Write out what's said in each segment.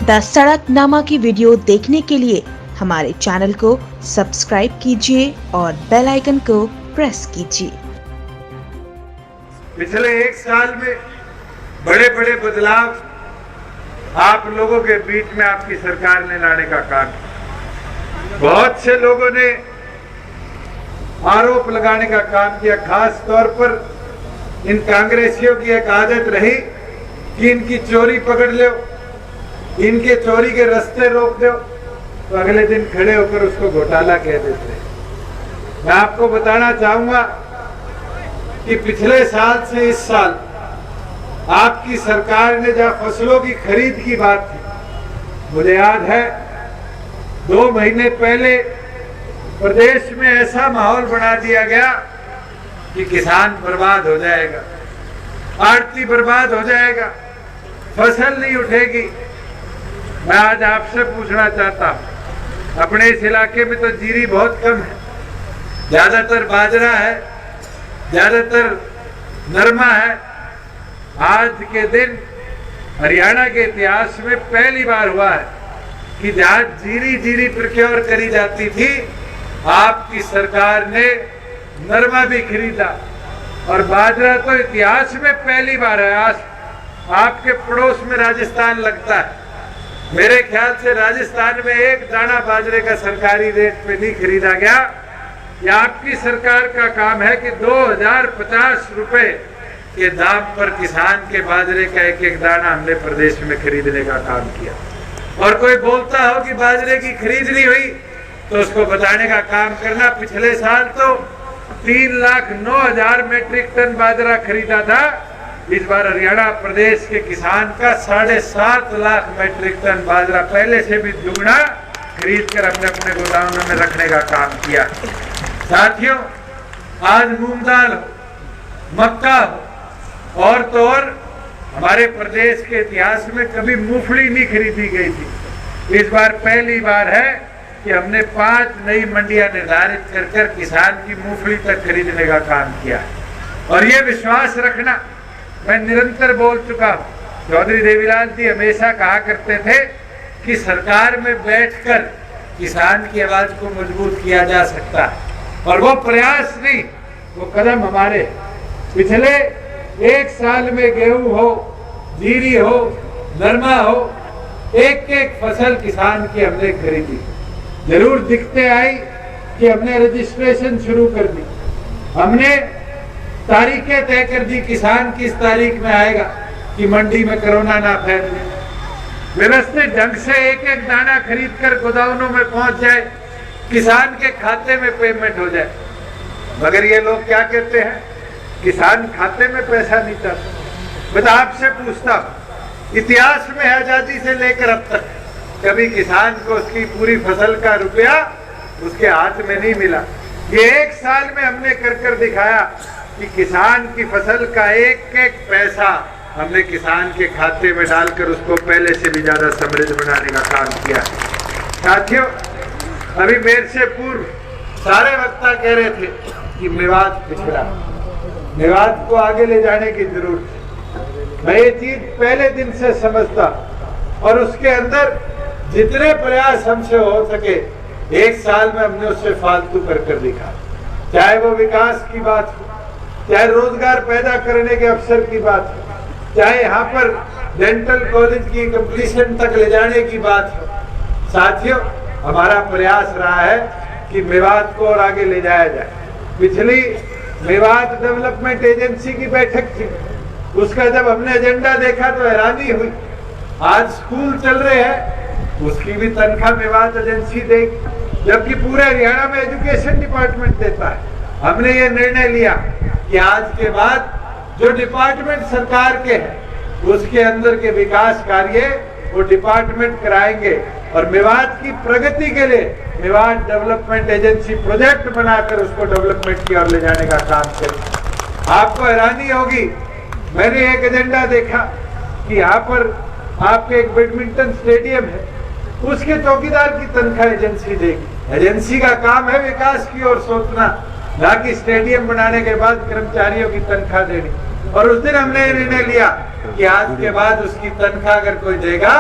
The सड़कनामा की video देखने के लिए हमारे चैनल को सब्सक्राइब कीजिए और बेल आइकन को प्रेस कीजिए। पिछले एक साल में बड़े बड़े बदलाव आप लोगों के बीच में आपकी सरकार ने लाने का काम किया। बहुत से लोगों ने आरोप लगाने का काम किया। खास तौर पर इन कांग्रेसियों की एक आदत रही कि इनकी चोरी पकड़ लो, इनके चोरी के रास्ते रोक दो, तो अगले दिन खड़े होकर उसको घोटाला कह देते हैं। मैं आपको बताना चाहूंगा कि पिछले साल से इस साल आपकी सरकार ने जब फसलों की खरीद की बात थी, मुझे याद है 2 महीने पहले प्रदेश में ऐसा माहौल बना दिया गया कि किसान बर्बाद हो जाएगा, आड़ती बर्बाद हो जाएगा, फसल नहीं उठेगी। मैं आज आपसे पूछना चाहता हूं, अपने इस इलाके में तो जीरी बहुत कम है, ज्यादातर बाजरा है, ज्यादातर नरमा है। आज के दिन हरियाणा के इतिहास में पहली बार हुआ है कि जहां जीरी प्रोक्योर करी जाती थी, आपकी सरकार ने नरमा भी खरीदा। और बाजरा तो इतिहास में पहली बार है। आज आपके पड़ोस में राजस्थान लगता है, मेरे ख्याल से राजस्थान में एक दाना बाजरे का सरकारी रेट पे नहीं खरीदा गया। यह आपकी सरकार का काम है कि 2050 रुपए के दाम पर किसान के बाजरे का एक एक दाना हमने प्रदेश में खरीदने का काम किया। और कोई बोलता हो कि बाजरे की खरीद नहीं हुई तो उसको बताने का काम करना। पिछले साल तो 3,09,000 मेट्रिक टन बाजरा खरीदा था। इस बार हरियाणा प्रदेश के किसान का 7.5 लाख मेट्रिक टन बाजरा पहले से भी दुगना खरीद कर हमने अपने गोदामों में रखने का काम किया। साथियों, आज मूंग दाल हो, मक्का हो, और तो और हमारे प्रदेश के इतिहास में कभी मूंगफली नहीं खरीदी गई थी। इस बार पहली बार है कि हमने 5 नई मंडियां निर्धारित कर किसान की मूंगफली तक खरीदने का काम किया। और ये विश्वास रखना, मैं निरंतर बोल चुका हूं, चौधरी देवीलाल जी हमेशा कहा करते थे कि सरकार में बैठकर किसान की आवाज को मजबूत किया जा सकता है। और वो प्रयास नहीं, वो कदम हमारे पिछले एक साल में गेहूं हो, जीरी हो, नरमा हो, एक एक फसल किसान की हमने खरीदी। जरूर दिक्कतें आई कि हमने रजिस्ट्रेशन शुरू कर दी, हमने तारीखें तय कर दी, किसान किस तारीख में आएगा कि मंडी में कोरोना ना फैल जाए, व्यवस्थित ढंग से एक एक दाना खरीद कर गोदामों में पहुंच जाए, किसान के खाते में पेमेंट हो जाए। मगर ये लोग क्या कहते हैं, किसान खाते में पैसा नहीं चाहता। मैं तो आपसे पूछता हूं, इतिहास में आजादी से लेकर अब तक कभी किसान को उसकी पूरी फसल का रुपया उसके हाथ में नहीं मिला। ये एक साल में हमने कर दिखाया कि किसान की फसल का एक एक पैसा हमने किसान के खाते में डालकर उसको पहले से भी ज्यादा समृद्ध बनाने का काम किया। साथियों, अभी मेरे से पूर्व सारे वक्ता कह रहे थे कि मेवात पिछड़ा, मेवात को आगे ले जाने की जरूरत है। मैं ये चीज पहले दिन से समझता और उसके अंदर जितने प्रयास हमसे हो सके एक साल में हमने उससे फालतू कर दिखा। चाहे वो विकास की बात हो, चाहे रोजगार पैदा करने के अवसर की बात हो, चाहे यहाँ पर डेंटल कॉलेज की कंप्लीशन तक ले जाने की बात हो। साथियों, हमारा प्रयास रहा है कि मेवात को और आगे ले जाया जाए। पिछली मेवात डेवलपमेंट एजेंसी की बैठक थी, उसका जब हमने एजेंडा देखा तो हैरानी हुई। आज स्कूल चल रहे हैं, उसकी भी तनख्वाह मेवात एजेंसी देगी, जबकि पूरे हरियाणा में एजुकेशन डिपार्टमेंट देता है। हमने ये निर्णय लिया कि आज के बाद जो डिपार्टमेंट सरकार के हैं उसके अंदर के विकास कार्य वो डिपार्टमेंट कराएंगे और मेवात की प्रगति के लिए मेवात डेवलपमेंट एजेंसी प्रोजेक्ट बनाकर उसको डेवलपमेंट की ओर ले जाने का काम करें। आपको हैरानी होगी, मैंने एक एजेंडा देखा कि यहाँ पर आपके एक बैडमिंटन स्टेडियम है, उसके चौकीदार की तनख्वाह एजेंसी देगी। एजेंसी का काम है विकास की ओर सोचना, ना कि स्टेडियम बनाने के बाद कर्मचारियों की तनख्वाह देनी। और उस दिन हमने निर्णय लिया कि आज के बाद उसकी तनख्वाह अगर कोई देगा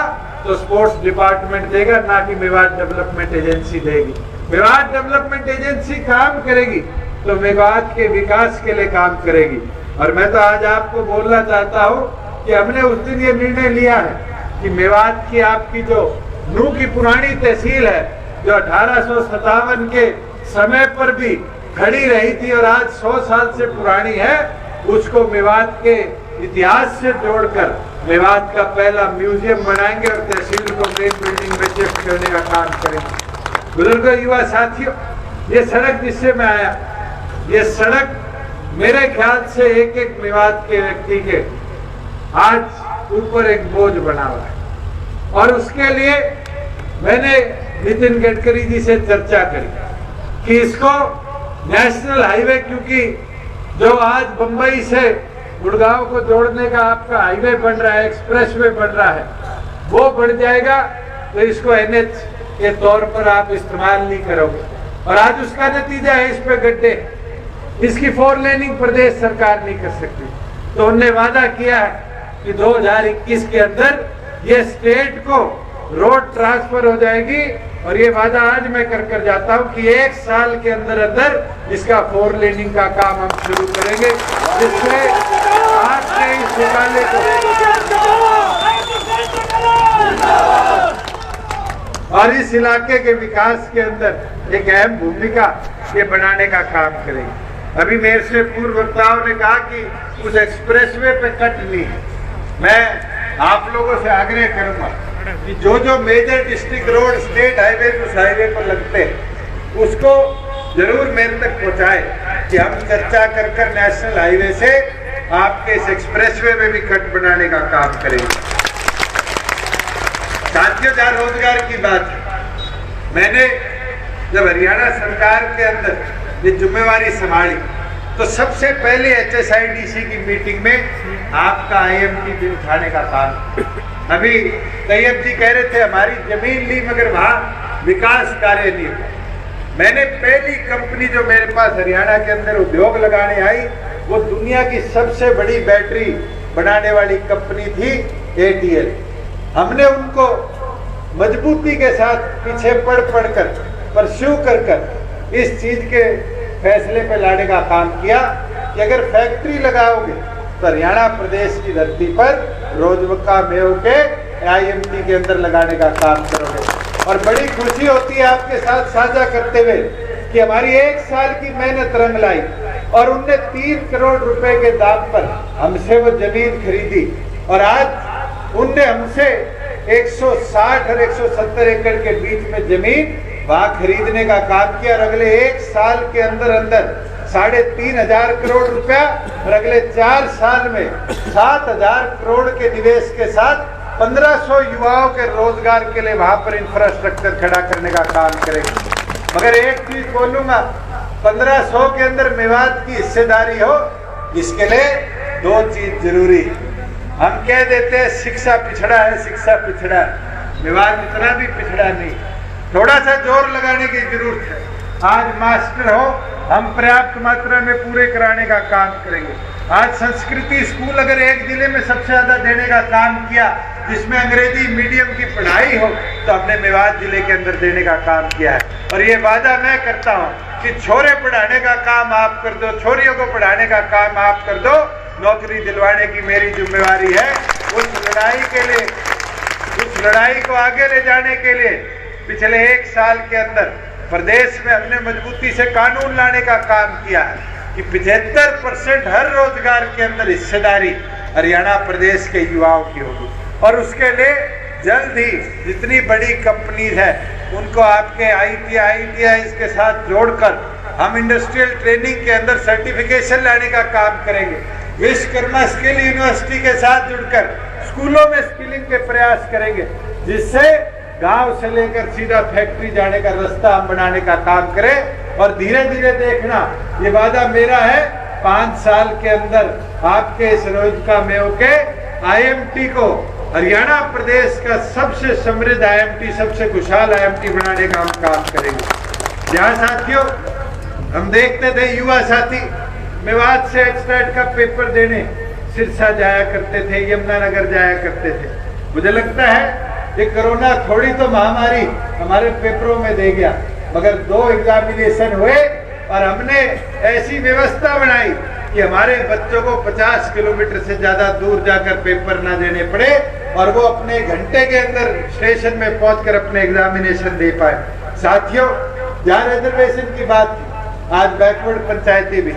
तो स्पोर्ट्स डिपार्टमेंट देगा, ना कि मेवात डेवलपमेंट एजेंसी देगी। मेवात डेवलपमेंट एजेंसी काम करेगी तो मेवात के विकास के लिए काम करेगी। और मैं तो आज आपको बोलना चाहता हूँ कि हमने उस दिन ये निर्णय लिया है कि मेवात की आपकी जो नू की पुरानी तहसील है, जो 1857 के समय पर भी खड़ी रही थी और आज 100 साल से पुरानी है, उसको मेवात के इतिहास से जोड़कर मेवात का पहला म्यूजियम बनाएंगे और तहसील को मेन बिल्डिंग में शिफ्ट करने का काम करेंगे। बुजुर्गों, युवा साथियों, ये सड़क जिससे मैं आया, ये सड़क मेरे ख्याल से एक एक मेवात के व्यक्ति के आज ऊपर एक बोझ बना हुआ है। और उसके लिए मैंने नितिन गडकरी जी से चर्चा करी कि इसको नेशनल हाईवे, क्योंकि जो आज बंबई से गुड़गांव को जोड़ने का आपका हाईवे बन रहा है, एक्सप्रेस वे बन रहा है, वो बढ़ जाएगा तो इसको एनएच के तौर पर आप इस्तेमाल नहीं करोगे। और आज उसका नतीजा है, इस पे गड्ढे, इसकी 4 लेनिंग प्रदेश सरकार नहीं कर सकती। तो उन्होंने वादा किया है कि 2021 के अंदर ये स्टेट को रोड ट्रांसफर हो जाएगी। और ये वादा आज मैं कर जाता हूं कि 1 साल के अंदर अंदर इसका 4 लेनिंग का काम हम शुरू करेंगे, जिससे आपके इस घोटाले को और इस इलाके के विकास के अंदर एक अहम भूमिका ये बनाने का काम करेंगे। अभी मेरे से पूर्व वक्ताओं ने कहा कि उस एक्सप्रेसवे पे कट नहीं है। मैं आप लोगों से आग्रह करूंगा कि जो major district road, state highway उस हाईवे पर लगते हैं, उसको जरूर मेरे तक पहुंचाए कि हम चर्चा कर नेशनल हाईवे से आपके इस एक्सप्रेसवे में भी कट बनाने का काम करेंगे। साथियों, जहाँ रोजगार की बात है, मैंने जब हरियाणा सरकार के अंदर ये जिम्मेवारी संभाली तो सबसे पहले HSIDC की मीटिंग में आपका IMT बिल उठाने का काम। अभी तैयब जी कह रहे थे हमारी जमीन ली मगर वहाँ विकास कार्य नहीं हुआ। मैंने पहली कंपनी जो मेरे पास हरियाणा के अंदर उद्योग लगाने आई, वो दुनिया की सबसे बड़ी बैटरी बनाने वाली कंपनी थी ATL। हमने उनको मजबूती के साथ पीछे पढ़ कर परस्यू कर इस चीज के फैसले पे लाने का काम किया कि अगर फैक्ट्री लगाओगे तो हरियाणा प्रदेश की धरती पर रोजवक्का मेव के IMT के अंदर लगाने का काम करोगे। और बड़ी खुशी होती है आपके साथ साझा करते हुए कि हमारी 1 साल की मेहनत रंग लाई और उनने 3 करोड़ रुपए के दाम पर हमसे वो जमीन खरीदी। और आज उनने हमसे 160 और 170 एकड़ के बीच में जमीन वहां खरीदने का काम किया। और अगले 1 साल के अंदर अंदर 3,500 करोड़ रुपया और अगले 4 साल में 7,000 करोड़ के निवेश के साथ 1,500 युवाओं के रोजगार के लिए वहां पर इंफ्रास्ट्रक्चर खड़ा करने का काम करेंगे। मगर एक चीज बोलूंगा, 1,500 के अंदर मेवात की हिस्सेदारी हो, इसके लिए 2 चीज जरूरी। हम कह देते हैं शिक्षा पिछड़ा है, शिक्षा पिछड़ा है, मेवात इतना भी पिछड़ा नहीं, थोड़ा सा जोर लगाने की जरूरत है। आज मास्टर हो, हम पर्याप्त मात्रा में पूरे कराने का काम करेंगे। आज संस्कृति स्कूल अगर एक जिले में सबसे ज्यादा देने का काम किया जिसमें अंग्रेजी मीडियम की पढ़ाई हो, तो हमने मेवात जिले के अंदर देने का काम किया है। और ये वादा मैं करता हूँ कि छोरे पढ़ाने का काम आप कर दो, छोरियों को पढ़ाने का काम आप कर दो, नौकरी दिलवाने की मेरी जिम्मेवारी है। उस लड़ाई के लिए, उस लड़ाई को आगे ले जाने के लिए पिछले 1 साल के अंदर प्रदेश में हमने मजबूती से कानून लाने का काम किया है कि 75% हर रोजगार के अंदर हिस्सेदारी हरियाणा प्रदेश के युवाओं की होगी। और उसके लिए जल्द ही जितनी बड़ी कंपनीज है उनको आपके ITI के साथ जोड़कर हम इंडस्ट्रियल ट्रेनिंग के अंदर सर्टिफिकेशन लाने का काम करेंगे। विश्वकर्मा स्किल यूनिवर्सिटी के साथ जुड़कर स्कूलों में स्किलिंग के प्रयास करेंगे, जिससे गांव से लेकर सीधा फैक्ट्री जाने का रास्ता हम बनाने का काम करें। और धीरे धीरे देखना, ये वादा मेरा है, 5 साल के अंदर आपके इस रोजगार मेव के IMT को हरियाणा प्रदेश का सबसे समृद्ध IMT, सबसे खुशहाल IMT बनाने का हम काम करेंगे। जहाँ साथियों हम देखते थे युवा साथी मेवात से एक्सटेट का पेपर देने सिरसा जाया करते थे, यमुनानगर जाया करते थे। मुझे लगता है ये कोरोना थोड़ी तो महामारी हमारे पेपरों में दे गया, मगर 2 एग्जामिनेशन हुए और हमने ऐसी व्यवस्था बनाई कि हमारे बच्चों को 50 किलोमीटर से ज्यादा दूर जाकर पेपर ना देने पड़े और वो अपने घंटे के अंदर स्टेशन में पहुंचकर अपने एग्जामिनेशन दे पाए। साथियों, जहाँ रिजर्वेशन की बात थी, आज बैकवर्ड पंचायती भी,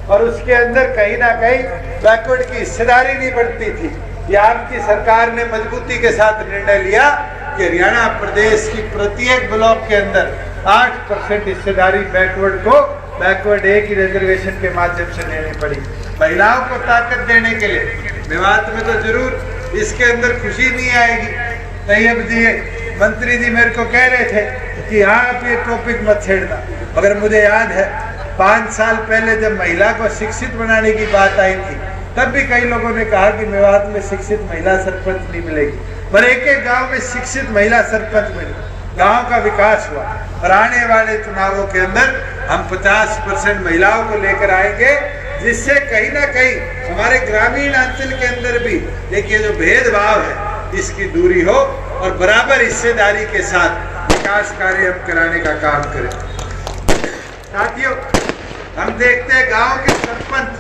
और उसके अंदर कहीं ना कहीं बैकवर्ड की हिस्सेदारी नहीं बढ़ती थी। ये आपकी सरकार ने मजबूती के साथ निर्णय लिया कि हरियाणा प्रदेश की प्रत्येक ब्लॉक के अंदर 8% हिस्सेदारी बैकवर्ड ए की रिजर्वेशन के माध्यम से लेनी पड़ी। महिलाओं को ताकत देने के लिए मेवात में तो जरूर इसके अंदर खुशी नहीं आएगी। तैयब जी, मंत्री जी मेरे को कह रहे थे कि आप ये टॉपिक मत छेड़ना, मगर मुझे याद है 5 साल पहले जब महिला को शिक्षित बनाने की बात आई थी, तब भी कई लोगों ने कहा कि मेवात में शिक्षित महिला सरपंच नहीं मिलेगी, पर एक गांव में शिक्षित महिला सरपंच मिली, गांव का विकास हुआ। और आने वाले चुनावों के अंदर हम 50% महिलाओं को लेकर आएंगे, जिससे कहीं ना कहीं हमारे ग्रामीण अंचल के अंदर भी देखिए जो भेदभाव है इसकी दूरी हो और बराबर हिस्सेदारी के साथ विकास कार्य हम कराने का काम करें। साथियों, हम देखते हैं गांव के सरपंच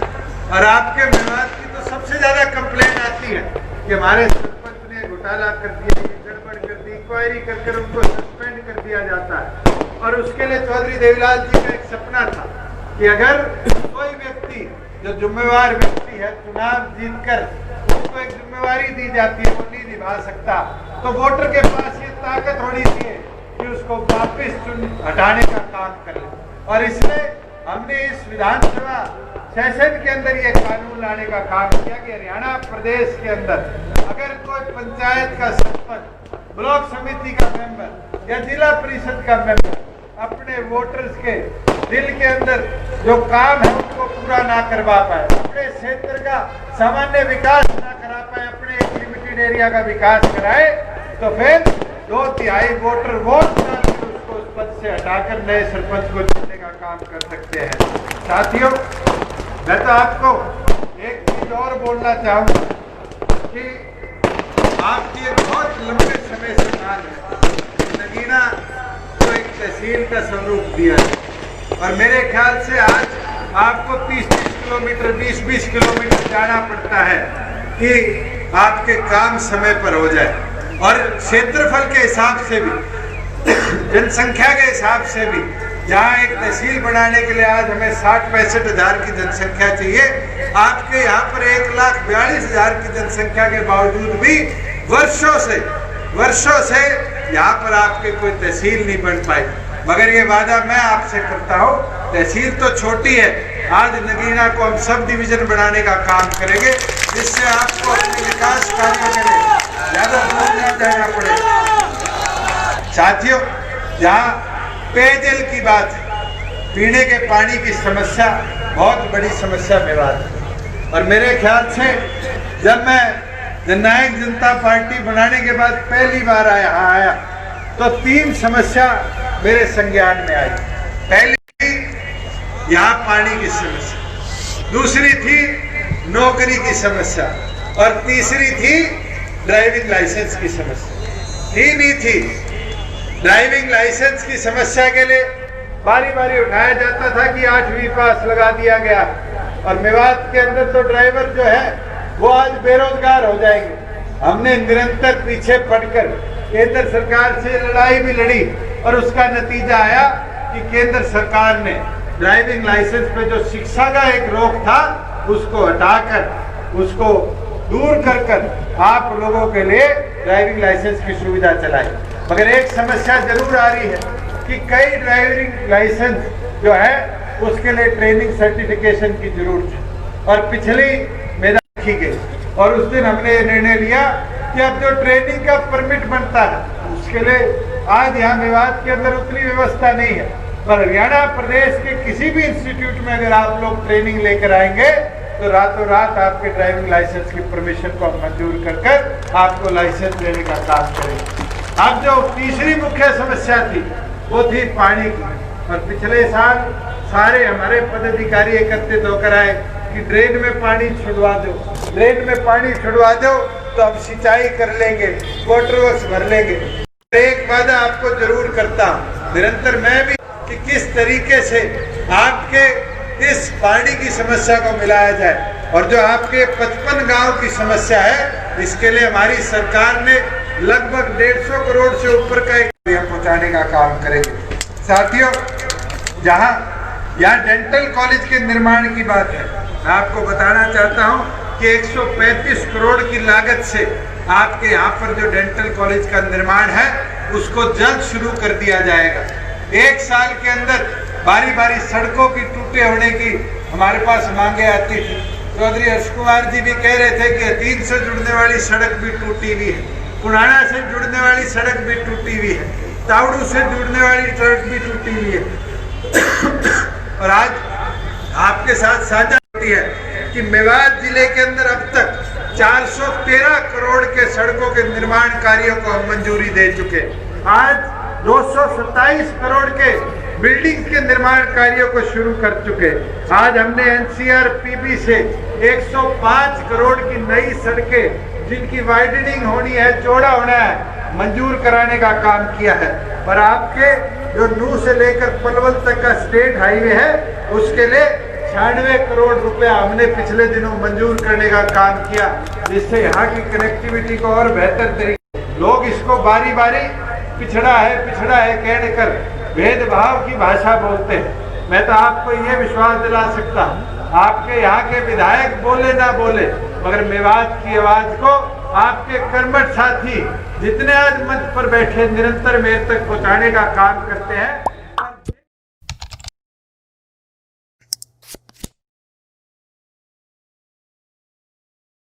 और आपके मेवात की तो सबसे ज्यादा कंप्लेंट आती है कि हमारे सरपंच ने घोटाला कर दिया, गड़बड़ कर दी, इंक्वायरी कर उनको सस्पेंड कर दिया जाता है। और उसके लिए चौधरी देवीलाल जी का एक सपना था कि अगर कोई व्यक्ति जो जिम्मेवार व्यक्ति है चुनाव जीतकर उसको एक जिम्मेवारी दी जाती है, वो नहीं निभा सकता, तो वोटर के पास ये ताकत होनी चाहिए कि उसको वापस हटाने का काम करे। और इसलिए हमने इस विधानसभा सेशन के अंदर ये कानून लाने का काम किया कि हरियाणा प्रदेश के अंदर अगर कोई पंचायत का सरपंच, ब्लॉक समिति का मेंबर या जिला परिषद का मेंबर अपने वोटर्स के दिल के अंदर जो काम है उनको पूरा ना करवा पाए, अपने क्षेत्र का सामान्य विकास ना करा पाए, अपने एक लिमिटेड एरिया का विकास कराए, तो फिर 2/3 वोटर वोट डालकर उसको उस पद से हटाकर नए सरपंच को चुनने का काम कर सकते हैं। साथियों, मैं तो आपको एक चीज और बोलना चाहूंगा कि आपकी एक बहुत लंबे समय से मांग है, नगीना को एक तहसील का स्वरूप दिया है और मेरे ख्याल से आज आपको 30-30 किलोमीटर 20-20 किलोमीटर जाना पड़ता है कि आपके काम समय पर हो जाए। और क्षेत्रफल के हिसाब से भी, जनसंख्या के हिसाब से भी, जहाँ एक तहसील बनाने के लिए आज हमें 60-65 हज़ार की जनसंख्या चाहिए, आपके यहाँ पर 1,42,000 की जनसंख्या के बावजूद भी वर्षों से यहाँ पर आपके कोई तहसील नहीं बन पाई। मगर ये वादा मैं आपसे करता हूँ, तहसील तो छोटी है, आज नगीना को हम सब डिवीजन बनाने का काम करेंगे, जिससे आपको अपने विकास कार्यों के लिए ज्यादा दूर नहीं जाना पड़ेगा। साथियों, जहाँ पेयजल की बात है, पीने के पानी की समस्या बहुत बड़ी समस्या मेवात है। और मेरे ख्याल से जब मैं जननायक जनता पार्टी बनाने के बाद पहली बार आया तो 3 समस्या मेरे संज्ञान में आई। पहली यहाँ पानी की समस्या, दूसरी थी नौकरी की समस्या और तीसरी थी ड्राइविंग लाइसेंस की समस्या। तीन ही थी। ड्राइविंग लाइसेंस की समस्या के लिए बारी बारी उठाया जाता था कि 8वीं पास लगा दिया गया, और मेवात के अंदर तो ड्राइवर जो है वो आज बेरोजगार हो जाएंगे। हमने निरंतर पीछे पड़कर केंद्र सरकार से लड़ाई भी लड़ी और उसका नतीजा आया कि केंद्र सरकार ने ड्राइविंग लाइसेंस पे जो शिक्षा का एक रोक था उसको हटाकर, उसको दूर कर आप लोगों के लिए ड्राइविंग लाइसेंस की सुविधा चलाई। मगर एक समस्या जरूर आ रही है कि कई ड्राइविंग लाइसेंस जो है उसके लिए ट्रेनिंग सर्टिफिकेशन की जरूरत है और पिछली गई। और उस दिन हमने ये निर्णय लिया कि अब जो ट्रेनिंग का परमिट बनता है उसके लिए आज यहाँ मेवात के अंदर उतनी व्यवस्था नहीं है, पर हरियाणा प्रदेश के किसी भी इंस्टीट्यूट में अगर आप लोग ट्रेनिंग लेकर आएंगे तो रातों रात आपके ड्राइविंग लाइसेंस की परमिशन को मंजूर कर आपको लाइसेंस देने का काम करेंगे। अब जो तीसरी मुख्य समस्या थी वो थी पानी की, और पिछले साल सारे हमारे पदाधिकारी एकत्रित होकर आए कि ड्रेन में पानी छुड़वा दो, ड्रेन में पानी छुड़वा दो, तो हम सिंचाई कर लेंगे, वाटर वर्क्स भर लेंगे। एक वादा आपको जरूर करता हूँ निरंतर मैं भी कि किस तरीके से आपके इस पानी की समस्या को मिलाया जाए, और जो आपके 55 गांव की समस्या है इसके लिए हमारी सरकार ने लगभग 150 करोड़ से ऊपर का एक पहुंचाने का काम करेंगे। साथियों, जहां यहाँ डेंटल कॉलेज के निर्माण की बात है, मैं आपको बताना चाहता हूं कि 135 करोड़ की लागत से आपके यहाँ पर जो डेंटल कॉलेज का निर्माण है उसको जल्द शुरू कर दिया जाएगा। 1 साल के अंदर बारी बारी सड़कों की टूटे होने की हमारे पास मांगे आती थी। चौधरी हर्ष कुमार जी भी कह रहे थे कि हथीन से जुड़ने वाली सड़क भी टूटी हुई है, पुराना से जुड़ने वाली सड़क भी टूटी हुई है, तावड़ू से जुड़ने वाली सड़क भी टूटी हुई है। और आज आपके साथ साझा होती है कि मेवात जिले के अंदर अब तक 413 करोड़ के सड़कों के निर्माण कार्यों को हम मंजूरी दे चुके। आज 227 करोड़ के बिल्डिंग के निर्माण कार्यों को शुरू कर चुके। आज हमने एनसीआरपीबी से 105 करोड़ की नई सड़कें जिनकी वाइडनिंग होनी है, चौड़ा होना है, मंजूर कराने का काम किया है। पर आपके जो नूह से लेकर पलवल तक का स्टेट हाईवे है उसके लिए 96 करोड़ रुपया हमने पिछले दिनों मंजूर करने का काम किया, जिससे यहाँ की कनेक्टिविटी को और बेहतर तरीके। लोग इसको बारी बारी पिछड़ा है कहने कर भेदभाव की भाषा बोलते हैं। मैं तो आपको ये विश्वास दिला सकता हूँ, आपके यहाँ के विधायक बोले ना बोले मगर मेवात की आवाज को आपके कर्मठ साथी जितने आज मंच पर बैठे निरंतर मेरे तक पहुँचाने का काम करते हैं।